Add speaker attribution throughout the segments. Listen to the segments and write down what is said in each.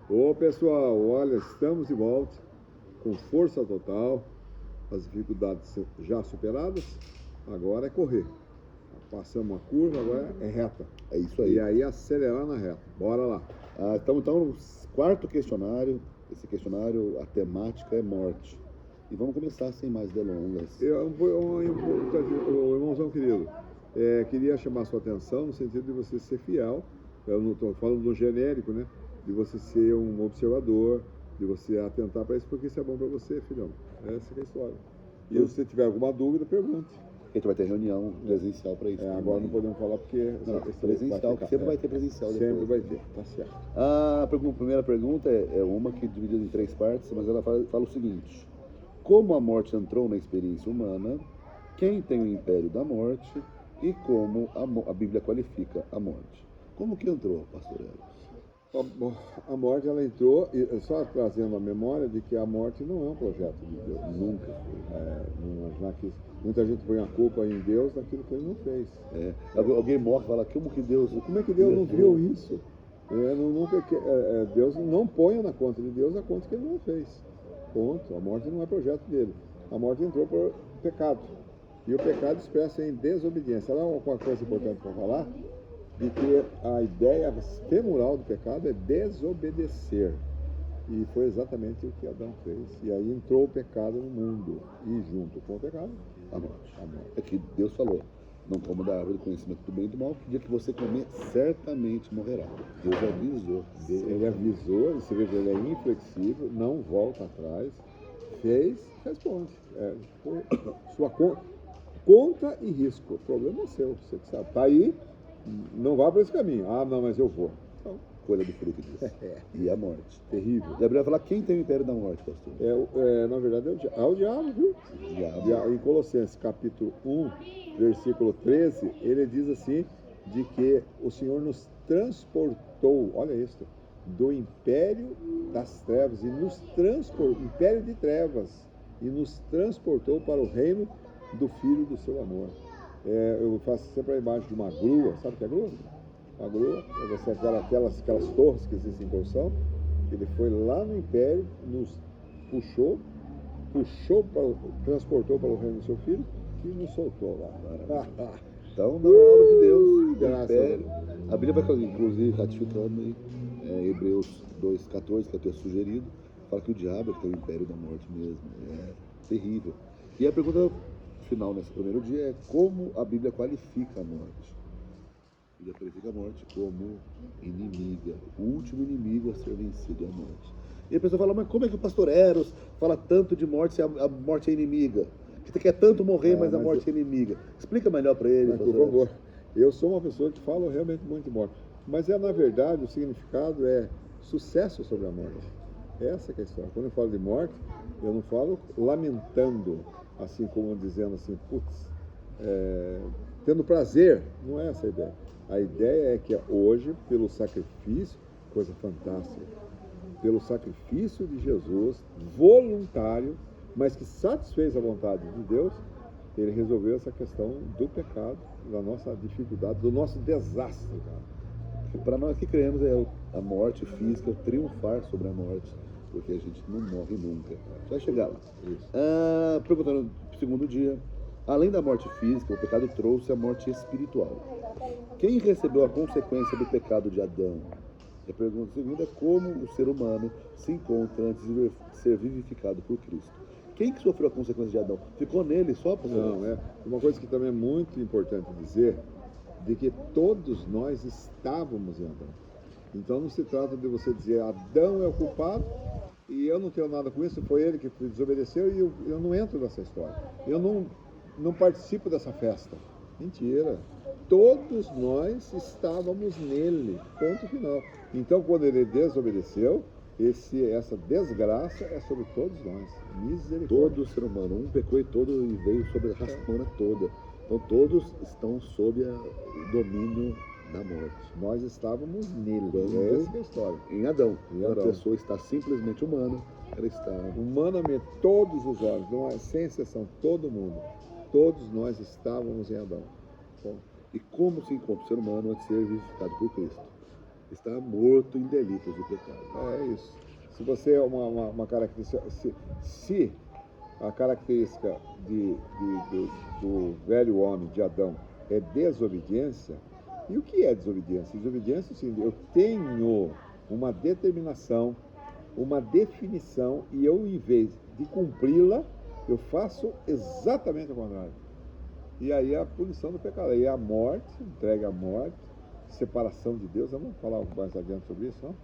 Speaker 1: Ô pessoal, olha, estamos de volta com força total, as dificuldades já superadas, agora é correr. Passamos uma curva, agora é reta.
Speaker 2: É isso aí.
Speaker 1: E aí acelerar na reta. Bora lá.
Speaker 2: Estamos então no quarto questionário. Esse questionário, a temática é morte. E vamos começar sem mais delongas.
Speaker 1: O irmãozão querido, queria chamar a sua atenção no sentido de você ser fiel. Eu não estou falando do genérico, né? De você ser um observador, de você atentar para isso, porque isso é bom para você, filhão. Essa é a história. E se você tiver alguma dúvida, pergunte.
Speaker 2: A gente vai ter reunião presencial para isso.
Speaker 1: Agora não podemos falar porque...
Speaker 2: Não, presencial, sempre vai ter presencial depois.
Speaker 1: Sempre vai ter, tá certo.
Speaker 2: A primeira pergunta é uma que é dividida em 3 partes, mas ela fala o seguinte: como a morte entrou na experiência humana, quem tem o império da morte e como a Bíblia qualifica a morte. Como que entrou, pastor Eros?
Speaker 1: A morte, ela entrou, só trazendo a memória de que a morte não é um projeto de Deus.
Speaker 2: Nunca foi.
Speaker 1: Não imaginar que muita gente põe a culpa em Deus daquilo que ele não fez.
Speaker 2: Alguém morre e fala, como que Deus
Speaker 1: não viu isso? Deus não põe na conta de Deus a conta que ele não fez. Ponto. A morte não é projeto dele. A morte entrou por pecado. E o pecado expressa em desobediência. Ela é uma coisa importante para falar, de que a ideia femoral do pecado é desobedecer. E foi exatamente o que Adão fez. E aí entrou o pecado no mundo. E junto com o pecado,
Speaker 2: a morte. É que Deus falou, não coma da árvore do conhecimento do bem e do mal, que o dia que você comer, certamente morrerá. Deus avisou.
Speaker 1: Ele avisou, você vê que ele é inflexível, não volta atrás, fez, responde. Sua conta e risco. O problema é seu, você que sabe. Está aí, não vá para esse caminho. Não, mas eu vou. Então,
Speaker 2: colha do fruto disso. E a morte.
Speaker 1: Terrível.
Speaker 2: Gabriel vai falar, quem tem o império da morte, pastor?
Speaker 1: Na verdade, é o diabo, viu? Em Colossenses, capítulo 1, versículo 13, ele diz assim, de que o Senhor nos transportou, olha isso, do império das trevas, império de trevas, e nos transportou para o reino do Filho do seu amor. Eu faço sempre a imagem de uma grua, sabe o que é grua? Uma grua, você aquelas torres que existem em construção. Ele foi lá no império, nos puxou, transportou para o reino do seu filho e nos soltou lá.
Speaker 2: Então não é obra de Deus,
Speaker 1: graças
Speaker 2: império. A Bíblia vai, inclusive, ratificando em Hebreus 2,14, que é o texto sugerido, fala que o diabo é que tem o império da morte mesmo. É terrível. E a pergunta final nesse primeiro dia é como a Bíblia qualifica a morte. A Bíblia qualifica a morte como inimiga, o último inimigo a ser vencido é a morte. E a pessoa fala, mas como é que o pastor Eros fala tanto de morte se a morte é inimiga? Você quer tanto morrer, mas a morte é inimiga. Explica melhor para ele,
Speaker 1: por favor. Eu sou uma pessoa que fala realmente muito de morte. Mas na verdade, o significado é sucesso sobre a morte. Essa que é a história. Quando eu falo de morte, eu não falo lamentando, assim como dizendo assim, tendo prazer. Não é essa a ideia. A ideia é que hoje, pelo sacrifício, coisa fantástica, pelo sacrifício de Jesus, voluntário, mas que satisfez a vontade de Deus, ele resolveu essa questão do pecado, da nossa dificuldade, do nosso desastre, cara.
Speaker 2: Para nós que cremos, a morte física, triunfar sobre a morte, porque a gente não morre nunca. Vai chegar lá. Perguntando no segundo dia, além da morte física, o pecado trouxe a morte espiritual. Quem recebeu a consequência do pecado de Adão? E a pergunta segunda é como o ser humano se encontra antes de ser vivificado por Cristo. Quem que sofreu a consequência de Adão? Ficou nele só?
Speaker 1: Não, uma coisa que também é muito importante dizer, de que todos nós estávamos em Adão. Então não se trata de você dizer Adão é o culpado e eu não tenho nada com isso, foi ele que desobedeceu e eu não entro nessa história. Eu não participo dessa festa. Mentira. Todos nós estávamos nele. Ponto final. Então quando ele desobedeceu, essa desgraça é sobre todos nós. Misericórdia.
Speaker 2: Todo ser humano, um pecou e veio sobre a raça humana toda. Então todos estão sob o domínio da morte.
Speaker 1: Nós estávamos nele. Essa é a história.
Speaker 2: Em Adão. A pessoa está simplesmente humana. Ela está
Speaker 1: humanamente, todos os olhos, não é, sem exceção, todo mundo. Todos nós estávamos em Adão.
Speaker 2: E como se encontra o ser humano antes de ser vivificado por Cristo? está morto em delitos do pecado.
Speaker 1: É isso. Se você é uma característica, se a característica do velho homem, de Adão, é desobediência, e o que é desobediência? Desobediência é o seguinte: eu tenho uma determinação, uma definição, e eu, em vez de cumpri-la, eu faço exatamente o contrário. E aí é a punição do pecado, aí é a morte, entrega à morte, separação de Deus. Vamos falar mais adiante sobre isso, não?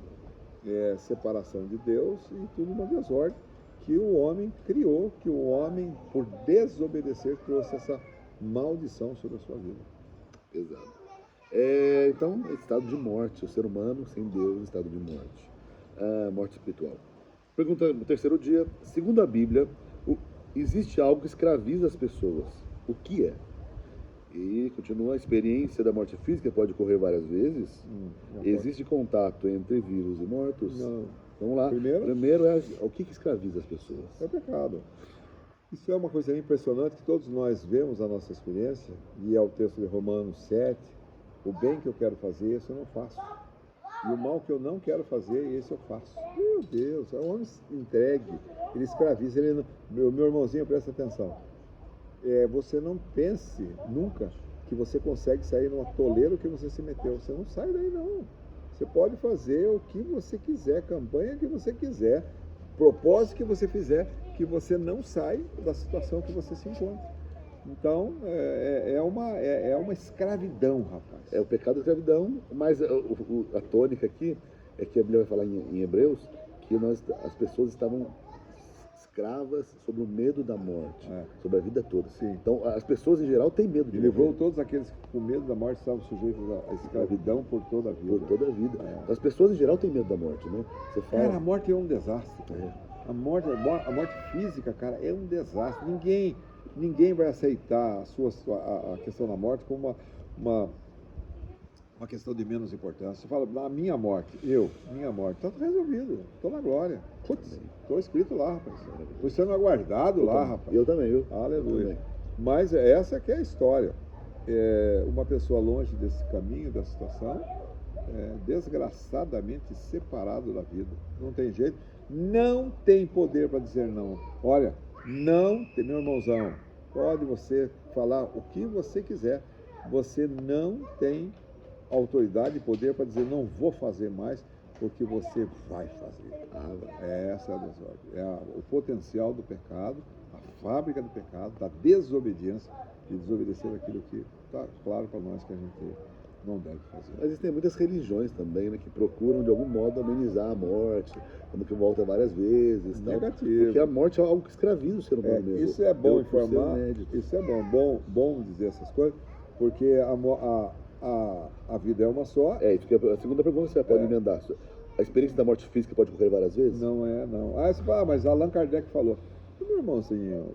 Speaker 1: É separação de Deus e tudo uma desordem que o homem criou, que o homem, por desobedecer, trouxe essa maldição sobre a sua vida.
Speaker 2: Pesado. Então, estado de morte, o ser humano sem Deus, estado de morte. Morte espiritual. Pergunta no terceiro dia, segundo a Bíblia, existe algo que escraviza as pessoas. O que é? E continua, a experiência da morte física pode ocorrer várias vezes. Existe contato entre vivos e mortos?
Speaker 1: Não.
Speaker 2: Vamos lá. Primeiro é o que escraviza as pessoas?
Speaker 1: É o pecado. Isso é uma coisa impressionante que todos nós vemos na nossa experiência, e é o texto de Romanos 7, o bem que eu quero fazer, esse eu não faço. E o mal que eu não quero fazer, esse eu faço. Meu Deus, é um homem entregue, ele escraviza, ele não... meu irmãozinho, presta atenção. Você não pense nunca que você consegue sair no atoleiro que você se meteu. Você não sai daí, não. Você pode fazer o que você quiser, campanha que você quiser, propósito que você fizer, que você não sai da situação que você se encontra. Então, é uma escravidão, rapaz.
Speaker 2: É o pecado da escravidão, mas a tônica aqui é que a Bíblia vai falar em Hebreus que as pessoas estavam escravas sobre o medo da morte, sobre a vida toda.
Speaker 1: Sim.
Speaker 2: Então, as pessoas em geral têm medo de
Speaker 1: morrer. Livrou
Speaker 2: morrer.
Speaker 1: todos aqueles que com medo da morte estavam sujeitos à escravidão por toda a vida.
Speaker 2: Por toda a vida. Então, as pessoas em geral têm medo da morte, né? Você fala...
Speaker 1: Cara, a morte é um desastre. A morte física, cara, é um desastre. Ninguém vai aceitar a questão da morte como uma questão de menos importância. Você fala, na minha morte, minha morte, está resolvido, estou na glória. Putz, estou escrito lá, rapaz. Estou sendo aguardado lá, rapaz.
Speaker 2: Eu também, viu?
Speaker 1: Aleluia. Mas essa que é a história. Uma pessoa longe desse caminho, dessa situação, desgraçadamente separado da vida. Não tem jeito. Não tem poder para dizer não. Olha, não tem, meu irmãozão, pode você falar o que você quiser. Você não tem autoridade e poder para dizer não vou fazer mais, porque você vai fazer. Essa é a desordem. O potencial do pecado, a fábrica do pecado, da desobediência, de desobedecer aquilo que está claro para nós que a gente não deve fazer.
Speaker 2: Mas existem muitas religiões também, né, que procuram de algum modo amenizar a morte, como que volta várias vezes.
Speaker 1: Negativo.
Speaker 2: Porque a morte é algo que escraviza o ser humano mesmo.
Speaker 1: Isso é bom informar, isso é bom dizer essas coisas, porque a vida é uma só.
Speaker 2: Isso que a segunda pergunta você pode emendar. A experiência da morte física pode ocorrer várias vezes?
Speaker 1: Não. Você fala, mas Allan Kardec falou. Meu irmãozinho,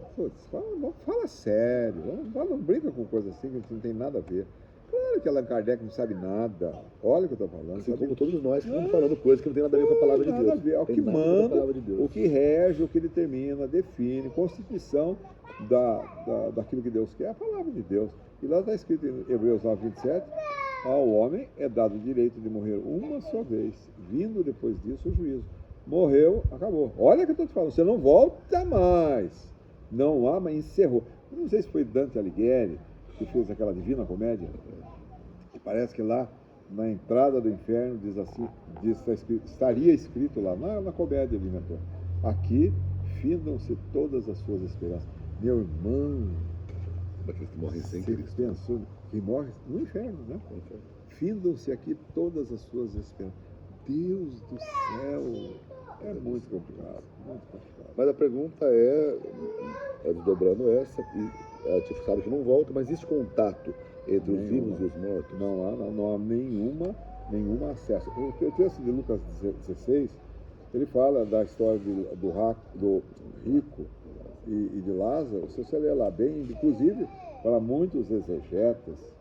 Speaker 1: fala sério, não brinca com coisa assim que não tem nada a ver. Claro que Allan Kardec não sabe nada. Olha o que eu estou falando.
Speaker 2: Assim como todos nós que estamos falando coisas que não tem nada a ver com a palavra de Deus.
Speaker 1: Nada a ver. É o que manda, o que rege, o que determina, define, constituição daquilo que Deus quer, é a palavra de Deus. E lá está escrito em Hebreus 9:27, ao homem é dado o direito de morrer uma só vez, vindo depois disso o juízo. Morreu, acabou. Olha o que eu estou te falando, você não volta mais. Não há, mas encerrou. Eu não sei se foi Dante Alighieri que fez aquela Divina Comédia, que parece que lá na entrada do inferno diz assim, estaria escrito lá, na comédia ele inventou, aqui findam-se todas as suas esperanças. Meu irmão,
Speaker 2: daqueles que morrem sem
Speaker 1: Cristo, pensou que morre no inferno, né? Findam-se aqui todas as suas esperanças. Deus do céu, é muito complicado, muito complicado.
Speaker 2: Mas a pergunta desdobrando essa, a gente sabe que não volta, mas existe contato entre os vivos e os mortos?
Speaker 1: Não há nenhuma acesso. O texto de Lucas 16, ele fala da história do rico e de Lázaro. Se você ler lá bem, inclusive, para muitos exegetas,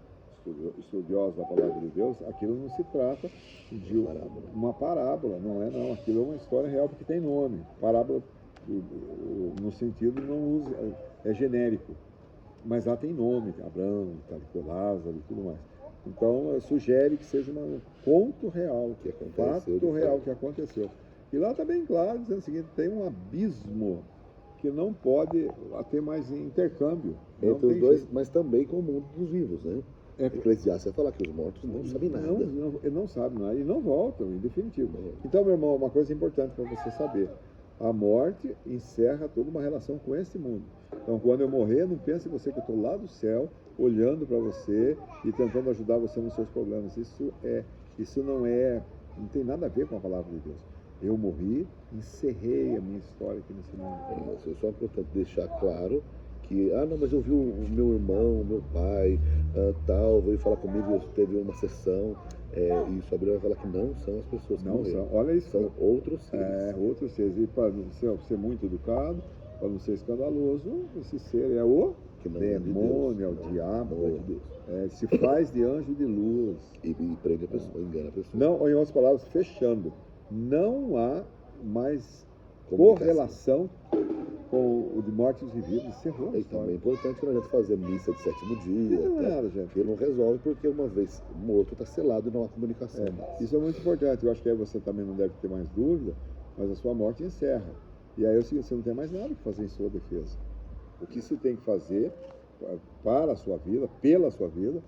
Speaker 1: estudiosos da palavra de Deus, aquilo não se trata de uma parábola, não. Aquilo é uma história real porque tem nome. Parábola, no sentido, não usa, é genérico. Mas lá tem nome, Abraão, Lázaro e tudo mais. Então, sugere que seja um conto real,
Speaker 2: Que aconteceu,
Speaker 1: fato real que aconteceu. E lá está bem claro, dizendo o seguinte, tem um abismo que não pode ter mais intercâmbio. Não
Speaker 2: Entre os
Speaker 1: tem
Speaker 2: dois,
Speaker 1: jeito.
Speaker 2: mas também com o mundo dos vivos, né?
Speaker 1: É,
Speaker 2: Eclesiastes vai falar que os mortos não sabem nada.
Speaker 1: ele não sabe nada e não voltam, em definitivo. Então, meu irmão, uma coisa importante para você saber: a morte encerra toda uma relação com esse mundo. Então, quando eu morrer, não pense em você que eu estou lá do céu, olhando para você e tentando ajudar você nos seus problemas. Isso não tem nada a ver com a palavra de Deus. Eu morri, encerrei a minha história aqui nesse mundo.
Speaker 2: Mas é só importante deixar claro que, não, mas eu vi o meu irmão, o meu pai, tal, veio falar comigo, teve uma sessão, e isso a Bíblia vai falar que não são as pessoas que
Speaker 1: Não
Speaker 2: morreram.
Speaker 1: são, olha isso.
Speaker 2: São outros seres.
Speaker 1: Outros seres. E para não ser muito educado, para não ser escandaloso, esse ser é o
Speaker 2: Que não é de
Speaker 1: demônio,
Speaker 2: Deus.
Speaker 1: é o diabo.
Speaker 2: Não é de Deus.
Speaker 1: Se faz de anjo de luz.
Speaker 2: E prende a pessoa, engana a pessoa.
Speaker 1: Não, em outras palavras, fechando, não há mais
Speaker 2: Comunicação.
Speaker 1: correlação com o de mortos e vivos. Encerrou a
Speaker 2: E também é
Speaker 1: história.
Speaker 2: importante que não adianta fazer missa de sétimo dia.
Speaker 1: Não é
Speaker 2: tá?
Speaker 1: nada, gente.
Speaker 2: Porque não resolve, porque uma vez morto está selado e não há comunicação.
Speaker 1: Isso é muito importante. Eu acho que aí você também não deve ter mais dúvida, mas a sua morte encerra. E aí é o seguinte, você não tem mais nada que fazer em sua defesa. O que se tem que fazer para a sua vida, pela sua vida,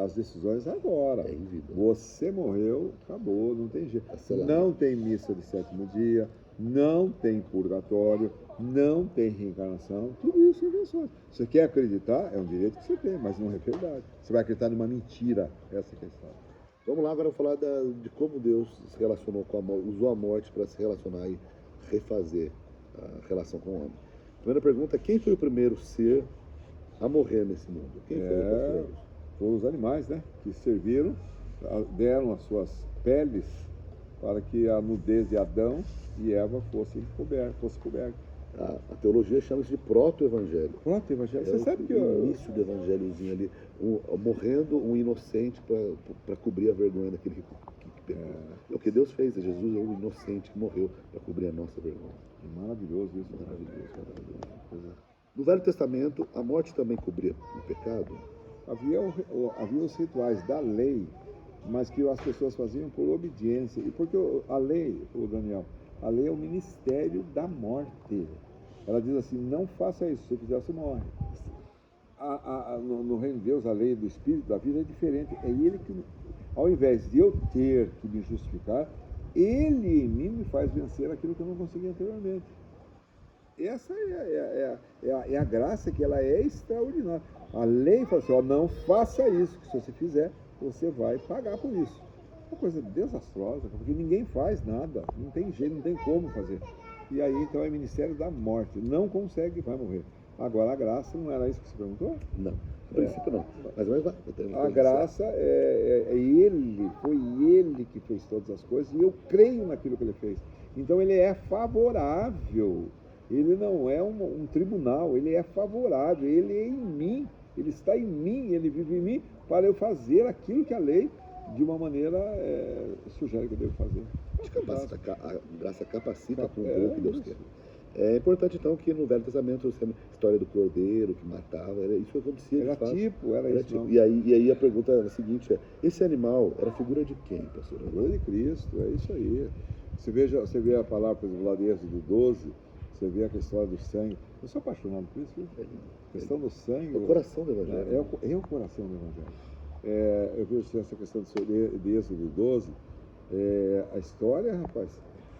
Speaker 1: as decisões agora.
Speaker 2: É em vida.
Speaker 1: Você morreu, acabou, não tem jeito.
Speaker 2: Tá selado.
Speaker 1: Não tem missa de sétimo dia, não tem purgatório, não tem reencarnação, tudo isso é invenções. Você quer acreditar, é um direito que você tem, mas não é verdade. Você vai acreditar numa mentira, essa é a questão.
Speaker 2: Vamos lá agora falar de como Deus se relacionou com a morte, usou a morte para se relacionar e refazer a relação com o homem. Primeira pergunta: quem foi o primeiro ser a morrer nesse mundo? Quem foi o primeiro?
Speaker 1: Foram os animais, né, que serviram, deram as suas peles para que a nudez de Adão e Eva fosse coberta.
Speaker 2: A teologia chama isso de proto-evangelho.
Speaker 1: Pronto, evangelho.
Speaker 2: É
Speaker 1: Você sabe que
Speaker 2: o início do evangelhozinho ali, morrendo um inocente para cobrir a vergonha daquele que pecou. É o que Deus fez. Jesus é o inocente que morreu para cobrir a nossa vergonha.
Speaker 1: Maravilhoso isso.
Speaker 2: Maravilhoso. No Velho Testamento, a morte também cobria o pecado.
Speaker 1: Havia os rituais da lei, mas que as pessoas faziam por obediência. E porque a lei, o Daniel, a lei é o ministério da morte. Ela diz assim: não faça isso, se fizer você morre. No reino de Deus, a lei do Espírito, da vida é diferente. É ele que, ao invés de eu ter que me justificar, ele em mim me faz vencer aquilo que eu não consegui anteriormente. Essa é a graça, que ela é extraordinária. A lei fala assim: não faça isso, que se você fizer, você vai pagar por isso. Uma coisa desastrosa, porque ninguém faz nada, não tem jeito, não tem como fazer. E aí, então, é ministério da morte. Não consegue, vai morrer. Agora, a graça, não era isso que você perguntou?
Speaker 2: Não, a princípio não. Mas vai.
Speaker 1: A graça foi ele que fez todas as coisas, e eu creio naquilo que ele fez. Então, ele é favorável. Ele não é um tribunal, ele é favorável, ele é em mim, ele está em mim, ele vive em mim para eu fazer aquilo que a lei, de uma maneira, sugere que eu devo fazer.
Speaker 2: A graça capacita a cumprir o que Deus quer. É importante, então, que no Velho Testamento, a história do cordeiro que matava, isso que acontecia.
Speaker 1: Era isso.
Speaker 2: Tipo. E aí a pergunta era a seguinte: esse animal era figura de quem, pastor?
Speaker 1: Figura de Cristo, é isso aí. Você vê a palavra, por exemplo, lá de Êxodo 12, você vê a história do sangue. Eu sou apaixonado por isso, viu? A questão do sangue.
Speaker 2: É o coração do Evangelho.
Speaker 1: É o coração do Evangelho. Eu vejo essa questão de Êxodo 12, a história, rapaz,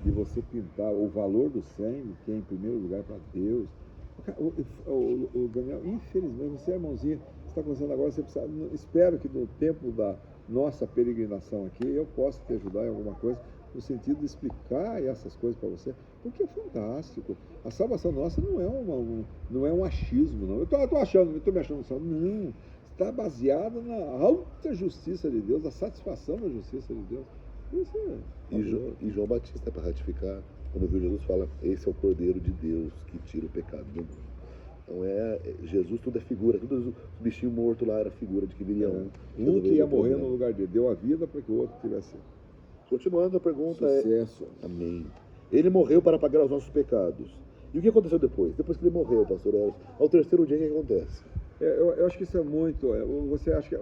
Speaker 1: de você pintar o valor do sangue, que é em primeiro lugar para Deus. O Daniel, infelizmente, você, irmãozinho, está começando agora, você precisa, espero que no tempo da nossa peregrinação aqui, eu possa te ajudar em alguma coisa, no sentido de explicar essas coisas para você, porque é fantástico. A salvação nossa não é um achismo, não. Eu estou me achando salvo. Não, está baseada na alta justiça de Deus, a satisfação da justiça de Deus. Isso
Speaker 2: E João Batista, para ratificar, quando viu Jesus, fala: esse é o Cordeiro de Deus que tira o pecado do mundo. Então Jesus, tudo é figura, tudo o bichinho morto lá era figura de que viria um
Speaker 1: que ia morrer no lugar dele, deu a vida para que o outro tivesse.
Speaker 2: Continuando, a pergunta
Speaker 1: Sucesso.
Speaker 2: Amém. Ele morreu para pagar os nossos pecados. E o que aconteceu depois? Depois que ele morreu, pastor Eros, ao terceiro dia, o que acontece?
Speaker 1: Eu acho que isso é muito. Você acha que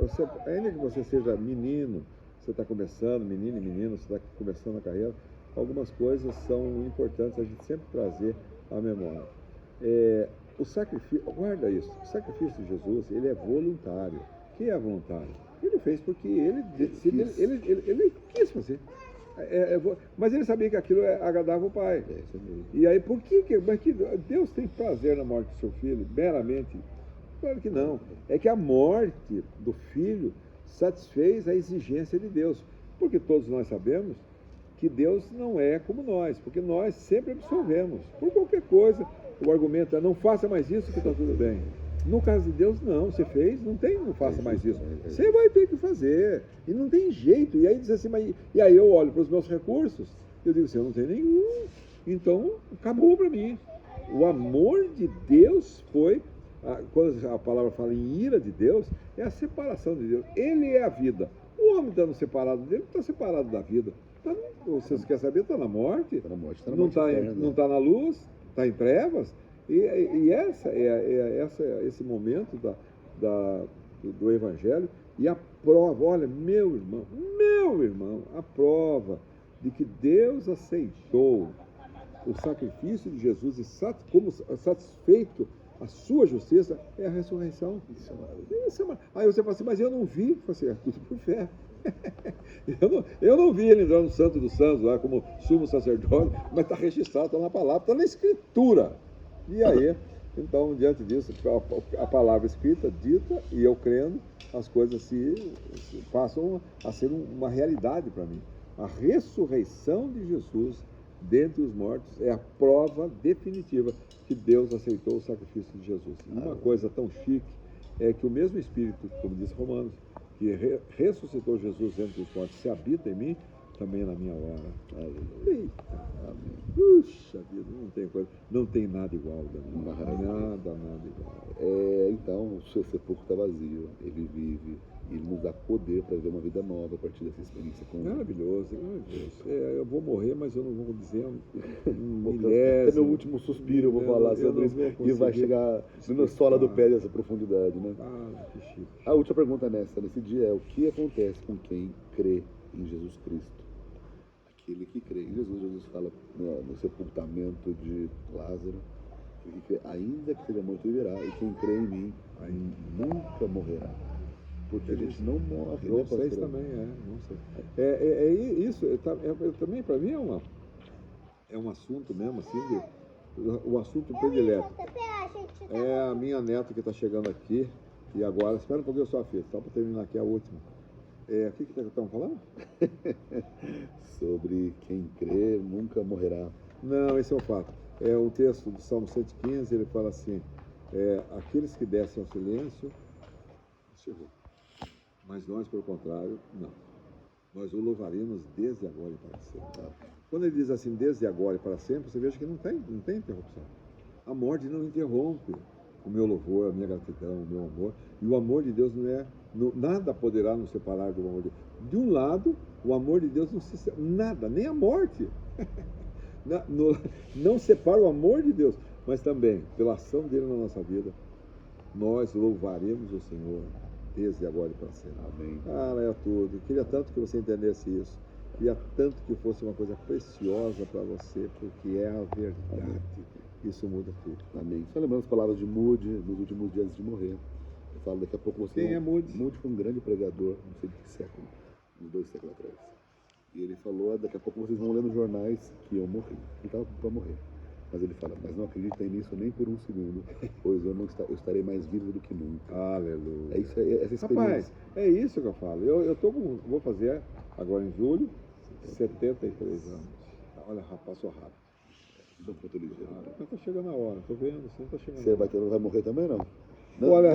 Speaker 1: ainda que você seja menino, você está começando, menino e menino, você está começando a carreira, algumas coisas são importantes a gente sempre trazer à memória. O sacrifício, guarda isso, o sacrifício de Jesus, ele é voluntário. Quem é voluntário? Ele fez porque ele quis fazer. Mas ele sabia que aquilo agradava o Pai. E aí, mas que Deus tem prazer na morte do seu filho, meramente? Claro que não. É que a morte do filho satisfez a exigência de Deus. Porque todos nós sabemos que Deus não é como nós, porque nós sempre absolvemos. Por qualquer coisa, o argumento é: não faça mais isso que está tudo bem. No caso de Deus, não. Você fez, não faça mais isso. Você vai ter que fazer. E não tem jeito. E aí diz assim, e aí eu olho para os meus recursos, eu digo assim: eu não tenho nenhum. Então, acabou para mim. O amor de Deus foi, quando a palavra fala em ira de Deus, é a separação de Deus. Ele é a vida. O homem estando separado dele, está separado da vida. Você quer saber? Está na morte. Está na morte. Não está na luz, está em trevas. E esse momento do Evangelho e a prova, olha, meu irmão, a prova de que Deus aceitou o sacrifício de Jesus e como satisfeito a sua justiça é a ressurreição. Aí você fala assim: mas eu não vi. Eu falo assim: é tudo por fé. Eu não vi ele entrar no Santo dos Santos lá como sumo sacerdote, mas está registrado, está na palavra, está na Escritura. E aí, então, diante disso, a palavra escrita, dita, e eu crendo, as coisas se passam a ser uma realidade para mim. A ressurreição de Jesus dentre os mortos é a prova definitiva que Deus aceitou o sacrifício de Jesus. E uma coisa tão chique é que o mesmo Espírito, como diz Romanos, que ressuscitou Jesus dentre os mortos, se habita em mim, também na minha hora. Eita, puxa vida, não tem nada igual, nada igual.
Speaker 2: Então, o seu sepulcro está vazio, ele vive, ele nos dá poder para ver uma vida nova a partir dessa experiência com ele.
Speaker 1: Maravilhoso. Eu vou morrer, mas eu não vou dizer
Speaker 2: é meu último suspiro, eu vou falar sobre isso, e vai chegar na sola do pé dessa profundidade, né?
Speaker 1: Que chique.
Speaker 2: A última pergunta nesse dia é: o que acontece com quem crê em Jesus Cristo? Aquele que crê em Jesus fala no sepultamento de Lázaro, que crê, ainda que seja morto, viverá, e quem crê em mim nunca morrerá. Porque a gente não morre.
Speaker 1: Vocês também, não sei. Isso, também para mim é um assunto mesmo, assim, o assunto predileto. É a minha neta que está chegando aqui, e agora, espera um pouquinho só, filha, só para terminar aqui a última. O que estamos falando?
Speaker 2: Sobre quem crê nunca morrerá.
Speaker 1: Não, esse é o fato. É o texto do Salmo 115, ele fala assim: aqueles que descem ao silêncio, mas nós, pelo contrário, não. Nós o louvaremos desde agora e para sempre. Quando ele diz assim, desde agora e para sempre, você veja que não tem interrupção. A morte não interrompe o meu louvor, a minha gratidão, o meu amor. E o amor de Deus nada poderá nos separar do amor de Deus. De um lado, o amor de Deus nada, nem a morte. Não separa o amor de Deus, mas também, pela ação dele na nossa vida, nós louvaremos o Senhor desde agora e para sempre.
Speaker 2: Amém.
Speaker 1: É tudo. Queria tanto que você entendesse isso. Queria tanto que fosse uma coisa preciosa para você, porque é a verdade. Amém. Isso muda tudo.
Speaker 2: Amém. Só lembrando as palavras de Moody nos últimos dias antes de morrer. Eu falo, daqui a pouco você...
Speaker 1: Quem é Moody?
Speaker 2: Moody foi um grande pregador, não sei de que século, uns 2 séculos atrás. E ele falou, daqui a pouco vocês vão ler nos jornais que eu morri. Ele estava para morrer. Mas ele fala, mas não acreditem nisso nem por um segundo, pois eu estarei mais vivo do que nunca.
Speaker 1: Aleluia.
Speaker 2: Essa experiência.
Speaker 1: Rapaz, é isso que eu falo. Vou fazer agora em julho 73 anos. Olha, passou rápido. Está chegando a hora, estou vendo, sim, está chegando.
Speaker 2: Você vai morrer também, não?
Speaker 1: Olha,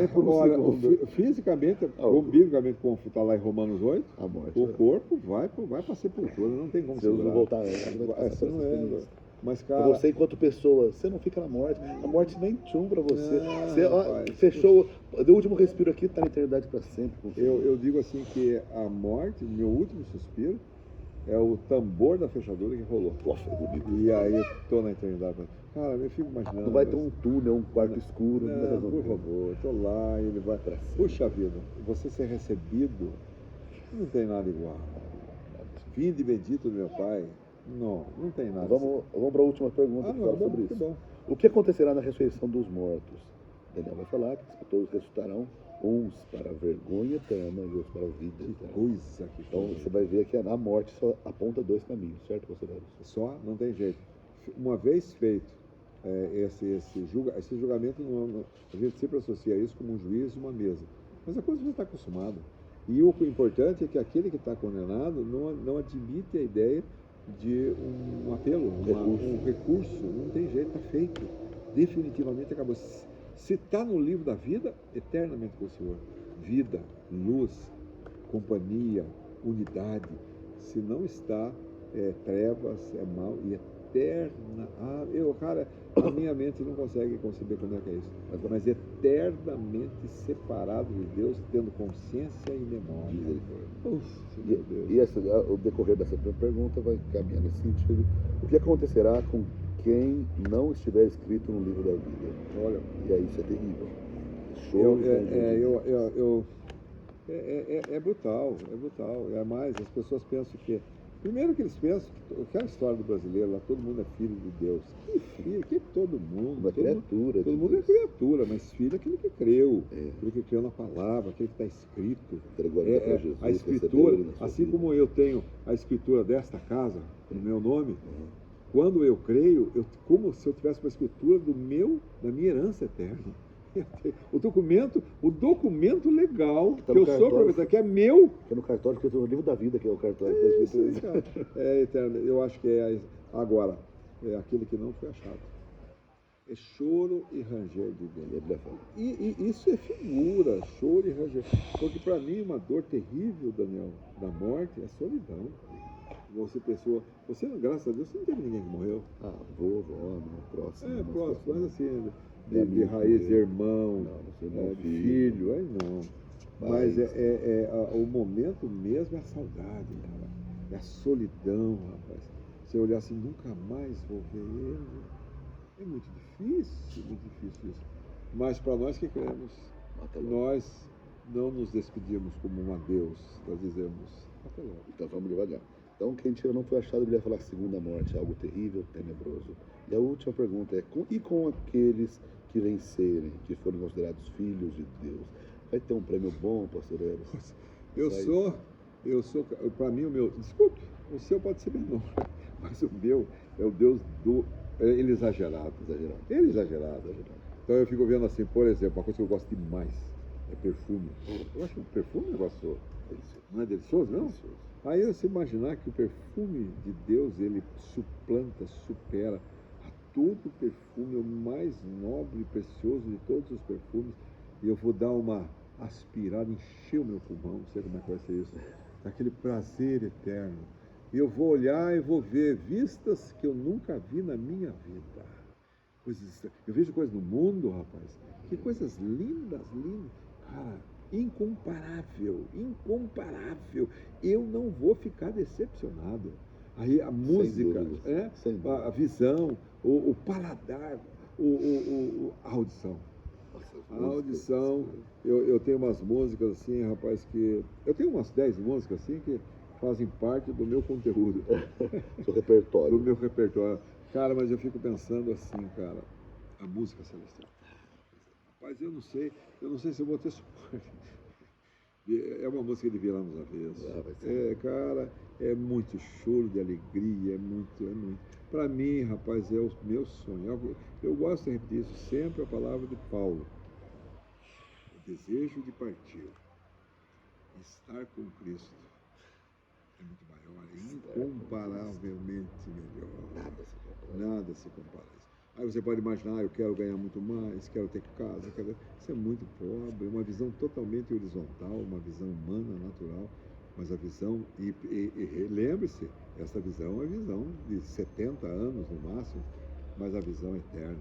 Speaker 1: fisicamente, biblicamente, como está lá em Romanos 8,
Speaker 2: a morte,
Speaker 1: o corpo vai para a sepultura, não tem como
Speaker 2: se não voltar
Speaker 1: Mas, cara,
Speaker 2: você, enquanto pessoa, você não fica na morte, a morte nem tchum para você. Você fechou, deu o último respiro aqui, está na eternidade para sempre.
Speaker 1: Eu digo assim que a morte, meu último suspiro, é o tambor da fechadura que rolou.
Speaker 2: Nossa, é bonito.
Speaker 1: E aí eu tô na eternidade. Cara, eu fico imaginando.
Speaker 2: Não vai ter um túnel, um quarto escuro.
Speaker 1: Não, por favor, eu tô lá, ele vai. Puxa vida, você ser recebido não tem nada igual. Vinde bendito do meu Pai. Não tem nada.
Speaker 2: Vamos para a última pergunta que fala sobre isso.
Speaker 1: Bom.
Speaker 2: O que acontecerá na ressurreição dos mortos? Daniel vai falar que todos ressuscitarão, uns para a vergonha eterna e outros para a vida eterna.
Speaker 1: Coisa que
Speaker 2: Então você vai ver que a morte só aponta dois caminhos, certo, conselheiros?
Speaker 1: Só, não tem jeito. Uma vez feito esse julgamento, a gente sempre associa isso como um juiz e uma mesa. Mas a coisa já está acostumada. E o importante é que aquele que está condenado não admite a ideia de um apelo, um recurso. Não tem jeito, está feito. Definitivamente acabou. Se está no livro da vida, eternamente com o Senhor. Vida, luz, companhia, unidade. Se não está, trevas, é mal e eterna. Cara, a minha mente não consegue conceber como é que é isso. Mas eternamente separado de Deus, tendo consciência e memória. Meu Deus.
Speaker 2: E o decorrer dessa pergunta vai caminhar nesse sentido. O que acontecerá com quem não estiver escrito no livro da vida?
Speaker 1: Olha,
Speaker 2: e aí isso é terrível.
Speaker 1: É brutal, é brutal. É mais, as pessoas pensam que... Primeiro que eles pensam que aquela história do brasileiro lá, todo mundo é filho de Deus. Que filho? Que todo mundo?
Speaker 2: Uma criatura.
Speaker 1: Todo mundo é criatura, mas filho é aquele que creu. Aquele que creu na palavra, aquele que está escrito. A escritura, assim como eu tenho a escritura desta casa, no meu nome, quando eu creio, como se eu tivesse uma escritura da minha herança eterna. O documento legal que eu sou proprietário, que é meu.
Speaker 2: Que é no cartório, que é no livro da vida, que é o cartório.
Speaker 1: Eterno. Eu acho que agora, é aquele que não foi achado. É choro e ranger de dentro. E isso é figura, choro e ranger. Porque para mim uma dor terrível, Daniel, da morte é solidão. Você, graças a Deus, você não teve ninguém que morreu.
Speaker 2: Vovó, próximo.
Speaker 1: Próximo, mas assim, de raiz de irmão, de filho, aí não. Mas o momento mesmo é a saudade, cara. É a solidão, rapaz. Você olhar assim, nunca mais vou ver ele. É muito difícil isso. Mas para nós que cremos, nós não nos despedimos como um adeus, nós dizemos até logo.
Speaker 2: Então vamos devagar. Então, quem não foi achado, ele vai falar segunda morte, algo terrível, tenebroso. E a última pergunta é, e com aqueles que vencerem, que forem considerados filhos de Deus? Vai ter um prêmio bom, pastor Eros?
Speaker 1: Eu sou, para mim, desculpe, o seu pode ser menor, mas o meu é o Deus ele exagerado. Ele exagerado. Então eu fico vendo assim, por exemplo, uma coisa que eu gosto demais é perfume. Eu acho que o perfume é um negócio delicioso. Não é delicioso, não? Delicioso. Aí você imaginar que o perfume de Deus, ele suplanta, supera a todo perfume, o mais nobre e precioso de todos os perfumes, e eu vou dar uma aspirada, encher o meu pulmão, não sei como é que vai ser isso, aquele prazer eterno. E eu vou olhar e vou ver vistas que eu nunca vi na minha vida. Eu vejo coisas no mundo, rapaz, que coisas lindas. Cara, incomparável. Eu não vou ficar decepcionado. Aí a música, a visão, o paladar, a audição. A audição, eu tenho umas músicas assim, rapaz, eu tenho umas 10 músicas assim que fazem parte do meu conteúdo.
Speaker 2: Do repertório.
Speaker 1: Do meu repertório. Cara, mas eu fico pensando assim, cara, a música celestial. Rapaz, eu não sei se eu vou ter suporte. É uma música de virar nos avessos. Cara, é muito choro de alegria, é muito. Para mim, rapaz, é o meu sonho. Eu gosto de repetir isso sempre, a palavra de Paulo. O desejo de partir, estar com Cristo, é muito maior, é incomparavelmente melhor. Nada se compara. Aí você pode imaginar, eu quero ganhar muito mais, quero ter casa, isso é muito pobre, é uma visão totalmente horizontal, uma visão humana, natural, mas a visão, e lembre-se, essa visão é visão de 70 anos no máximo, mas a visão eterna.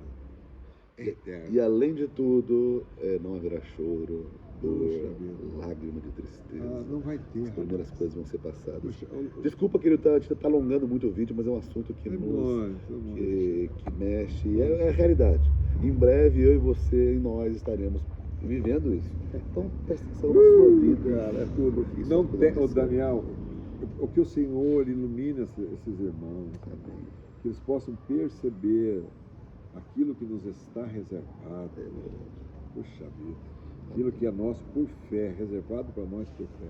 Speaker 1: é eterno.
Speaker 2: E além de tudo, não haverá choro, dor,
Speaker 1: Puxa vida.
Speaker 2: lágrima de tristeza.
Speaker 1: Não vai ter.
Speaker 2: As primeiras
Speaker 1: rapaz.
Speaker 2: coisas vão ser passadas.
Speaker 1: Puxa,
Speaker 2: Desculpa, querido, a gente está alongando muito o vídeo, mas é um assunto que que mexe, e é a realidade. Em breve, eu e você e nós estaremos vivendo isso. Então, presta atenção na sua vida.
Speaker 1: Cara, é tudo.
Speaker 2: porque isso
Speaker 1: Não
Speaker 2: vai
Speaker 1: tem,
Speaker 2: acontecer.
Speaker 1: Daniel, o que o Senhor ilumina esses irmãos,
Speaker 2: Amém.
Speaker 1: que eles possam perceber aquilo que nos está reservado. Puxa vida. Aquilo que é nosso por fé, reservado para nós por fé.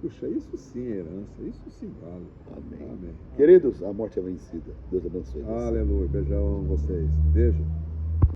Speaker 1: Puxa, isso sim é herança, isso sim vale.
Speaker 2: Amém.
Speaker 1: Amém.
Speaker 2: Queridos, a morte é vencida. Deus abençoe você.
Speaker 1: Aleluia. Beijão a vocês. Beijo.